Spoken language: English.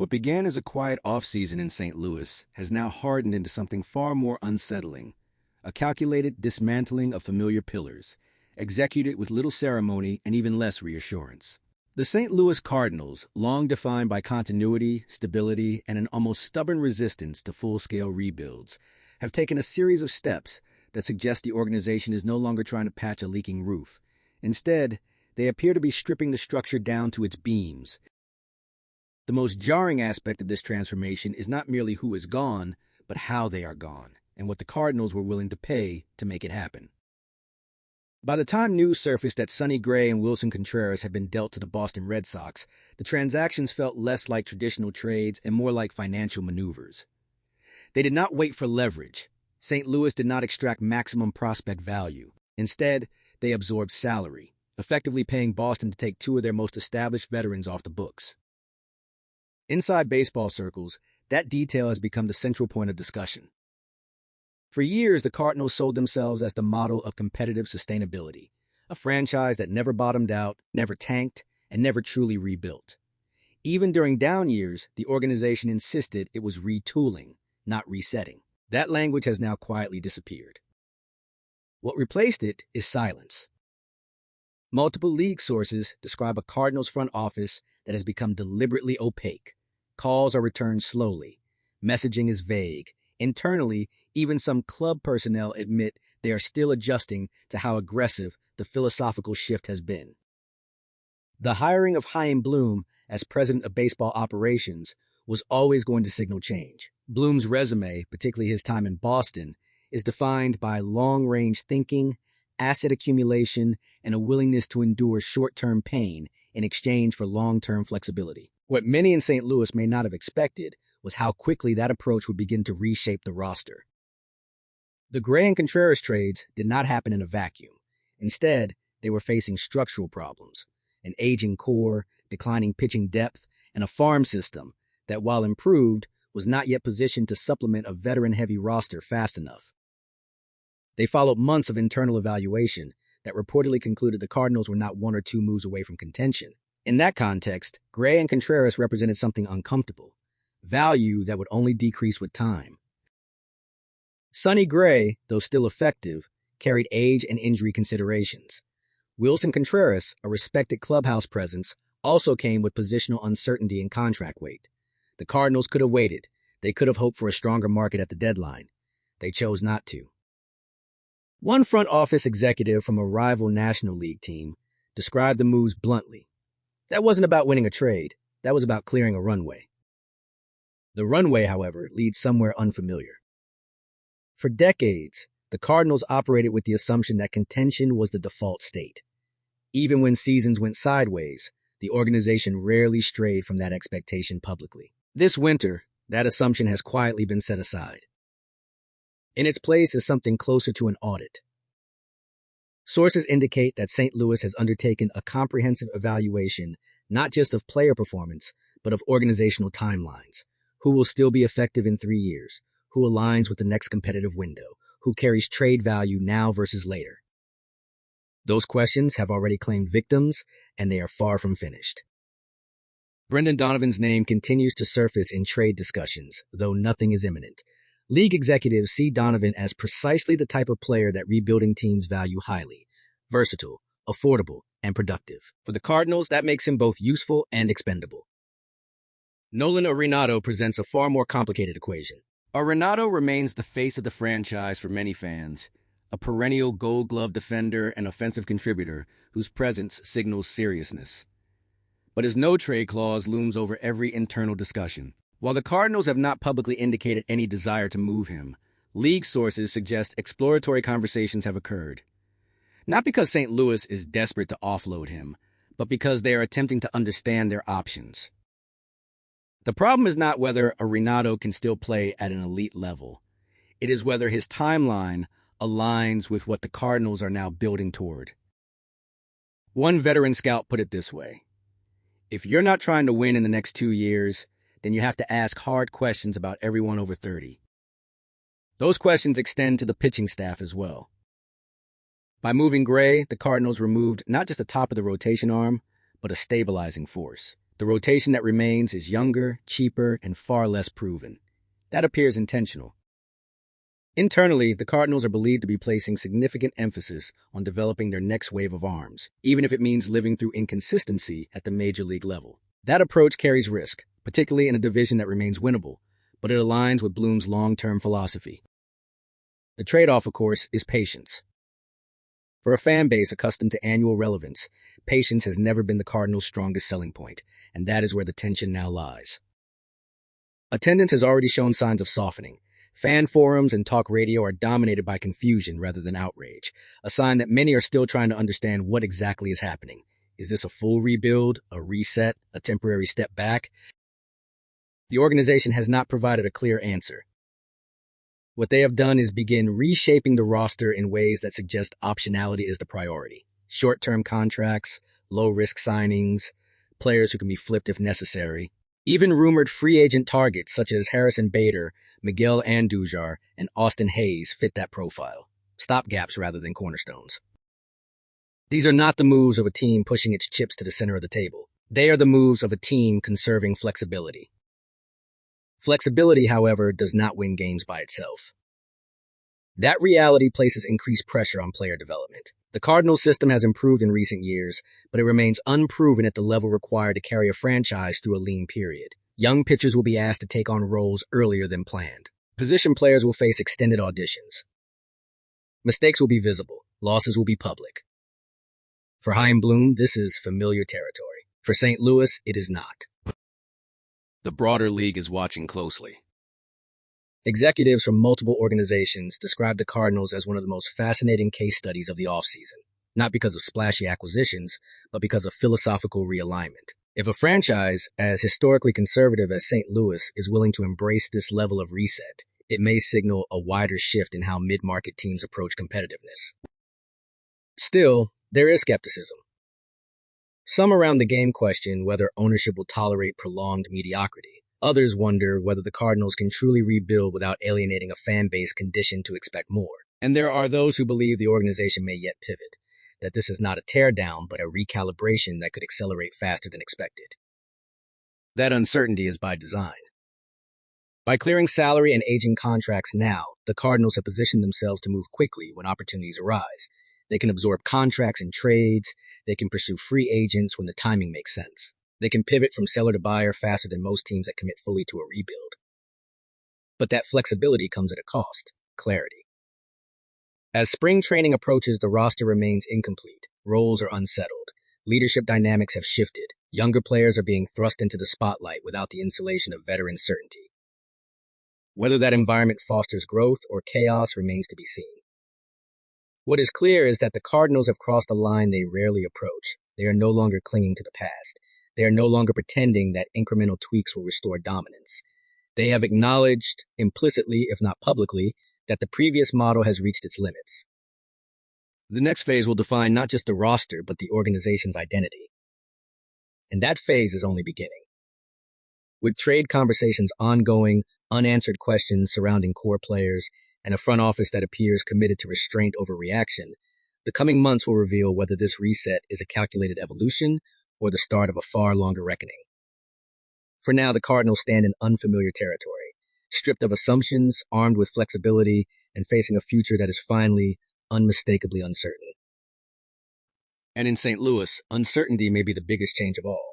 What began as a quiet offseason in St. Louis has now hardened into something far more unsettling, a calculated dismantling of familiar pillars, executed with little ceremony and even less reassurance. The St. Louis Cardinals, long defined by continuity, stability, and an almost stubborn resistance to full-scale rebuilds, have taken a series of steps that suggest the organization is no longer trying to patch a leaking roof. Instead, they appear to be stripping the structure down to its beams. The most jarring aspect of this transformation is not merely who is gone, but how they are gone, and what the Cardinals were willing to pay to make it happen. By the time news surfaced that Sonny Gray and Willson Contreras had been dealt to the Boston Red Sox, the transactions felt less like traditional trades and more like financial maneuvers. They did not wait for leverage. St. Louis did not extract maximum prospect value. Instead, they absorbed salary, effectively paying Boston to take two of their most established veterans off the books. Inside baseball circles, that detail has become the central point of discussion. For years, the Cardinals sold themselves as the model of competitive sustainability, a franchise that never bottomed out, never tanked, and never truly rebuilt. Even during down years, the organization insisted it was retooling, not resetting. That language has now quietly disappeared. What replaced it is silence. Multiple league sources describe a Cardinals front office that has become deliberately opaque. Calls are returned slowly. Messaging is vague. Internally, even some club personnel admit they are still adjusting to how aggressive the philosophical shift has been. The hiring of Chaim as president of baseball operations was always going to signal change. Bloom's resume, particularly his time in Boston, is defined by long-range thinking, asset accumulation, and a willingness to endure short-term pain in exchange for long-term flexibility. What many in St. Louis may not have expected was how quickly that approach would begin to reshape the roster. The Gray and Contreras trades did not happen in a vacuum. Instead, they were facing structural problems, an aging core, declining pitching depth, and a farm system that, while improved, was not yet positioned to supplement a veteran-heavy roster fast enough. They followed months of internal evaluation that reportedly concluded the Cardinals were not one or two moves away from contention. In that context, Gray and Contreras represented something uncomfortable, value that would only decrease with time. Sonny Gray, though still effective, carried age and injury considerations. Willson Contreras, a respected clubhouse presence, also came with positional uncertainty and contract weight. The Cardinals could have waited. They could have hoped for a stronger market at the deadline. They chose not to. One front office executive from a rival National League team described the moves bluntly. That wasn't about winning a trade. That was about clearing a runway. The runway, however, leads somewhere unfamiliar. For decades, the Cardinals operated with the assumption that contention was the default state. Even when seasons went sideways, the organization rarely strayed from that expectation publicly. This winter, that assumption has quietly been set aside. In its place is something closer to an audit. Sources indicate that St. Louis has undertaken a comprehensive evaluation not just of player performance, but of organizational timelines. Who will still be effective in 3 years? Who aligns with the next competitive window? Who carries trade value now versus later? Those questions have already claimed victims, and they are far from finished. Brendan Donovan's name continues to surface in trade discussions, though nothing is imminent. League executives see Donovan as precisely the type of player that rebuilding teams value highly: versatile, affordable, and productive. For the Cardinals, that makes him both useful and expendable. Nolan Arenado presents a far more complicated equation. Arenado remains the face of the franchise for many fans, a perennial Gold Glove defender and offensive contributor whose presence signals seriousness. But his no-trade clause looms over every internal discussion. While the Cardinals have not publicly indicated any desire to move him, league sources suggest exploratory conversations have occurred. Not because St. Louis is desperate to offload him, but because they are attempting to understand their options. The problem is not whether Arenado can still play at an elite level. It is whether his timeline aligns with what the Cardinals are now building toward. One veteran scout put it this way: if you're not trying to win in the next 2 years, then you have to ask hard questions about everyone over 30. Those questions extend to the pitching staff as well. By moving Gray, the Cardinals removed not just the top of the rotation arm, but a stabilizing force. The rotation that remains is younger, cheaper, and far less proven. That appears intentional. Internally, the Cardinals are believed to be placing significant emphasis on developing their next wave of arms, even if it means living through inconsistency at the major league level. That approach carries risk, particularly in a division that remains winnable, but it aligns with Bloom's long-term philosophy. The trade-off, of course, is patience. For a fan base accustomed to annual relevance, patience has never been the Cardinals' strongest selling point, and that is where the tension now lies. Attendance has already shown signs of softening. Fan forums and talk radio are dominated by confusion rather than outrage, a sign that many are still trying to understand what exactly is happening. Is this a full rebuild, a reset, a temporary step back? The organization has not provided a clear answer. What they have done is begin reshaping the roster in ways that suggest optionality is the priority. Short-term contracts, low-risk signings, players who can be flipped if necessary. Even rumored free agent targets such as Harrison Bader, Miguel Andujar, and Austin Hayes fit that profile. Stopgaps rather than cornerstones. These are not the moves of a team pushing its chips to the center of the table. They are the moves of a team conserving flexibility. Flexibility, however, does not win games by itself. That reality places increased pressure on player development. The Cardinals system has improved in recent years, but it remains unproven at the level required to carry a franchise through a lean period. Young pitchers will be asked to take on roles earlier than planned. Position players will face extended auditions. Mistakes will be visible. Losses will be public. For Chaim Bloom, this is familiar territory. For St. Louis, it is not. The broader league is watching closely. Executives from multiple organizations describe the Cardinals as one of the most fascinating case studies of the offseason, not because of splashy acquisitions, but because of philosophical realignment. If a franchise as historically conservative as St. Louis is willing to embrace this level of reset, it may signal a wider shift in how mid-market teams approach competitiveness. Still, there is skepticism. Some around the game question whether ownership will tolerate prolonged mediocrity. Others wonder whether the Cardinals can truly rebuild without alienating a fan base conditioned to expect more. And there are those who believe the organization may yet pivot, that this is not a teardown but a recalibration that could accelerate faster than expected. That uncertainty is by design. By clearing salary and aging contracts now, the Cardinals have positioned themselves to move quickly when opportunities arise. They can absorb contracts and trades. They can pursue free agents when the timing makes sense. They can pivot from seller to buyer faster than most teams that commit fully to a rebuild. But that flexibility comes at a cost: clarity. As spring training approaches, the roster remains incomplete. Roles are unsettled. Leadership dynamics have shifted. Younger players are being thrust into the spotlight without the insulation of veteran certainty. Whether that environment fosters growth or chaos remains to be seen. What is clear is that the Cardinals have crossed a line they rarely approach. They are no longer clinging to the past. They are no longer pretending that incremental tweaks will restore dominance. They have acknowledged, implicitly if not publicly, that the previous model has reached its limits. The next phase will define not just the roster, but the organization's identity. And that phase is only beginning. With trade conversations ongoing, unanswered questions surrounding core players, and a front office that appears committed to restraint over reaction, the coming months will reveal whether this reset is a calculated evolution or the start of a far longer reckoning. For now, the Cardinals stand in unfamiliar territory, stripped of assumptions, armed with flexibility, and facing a future that is finally, unmistakably uncertain. And in St. Louis, uncertainty may be the biggest change of all.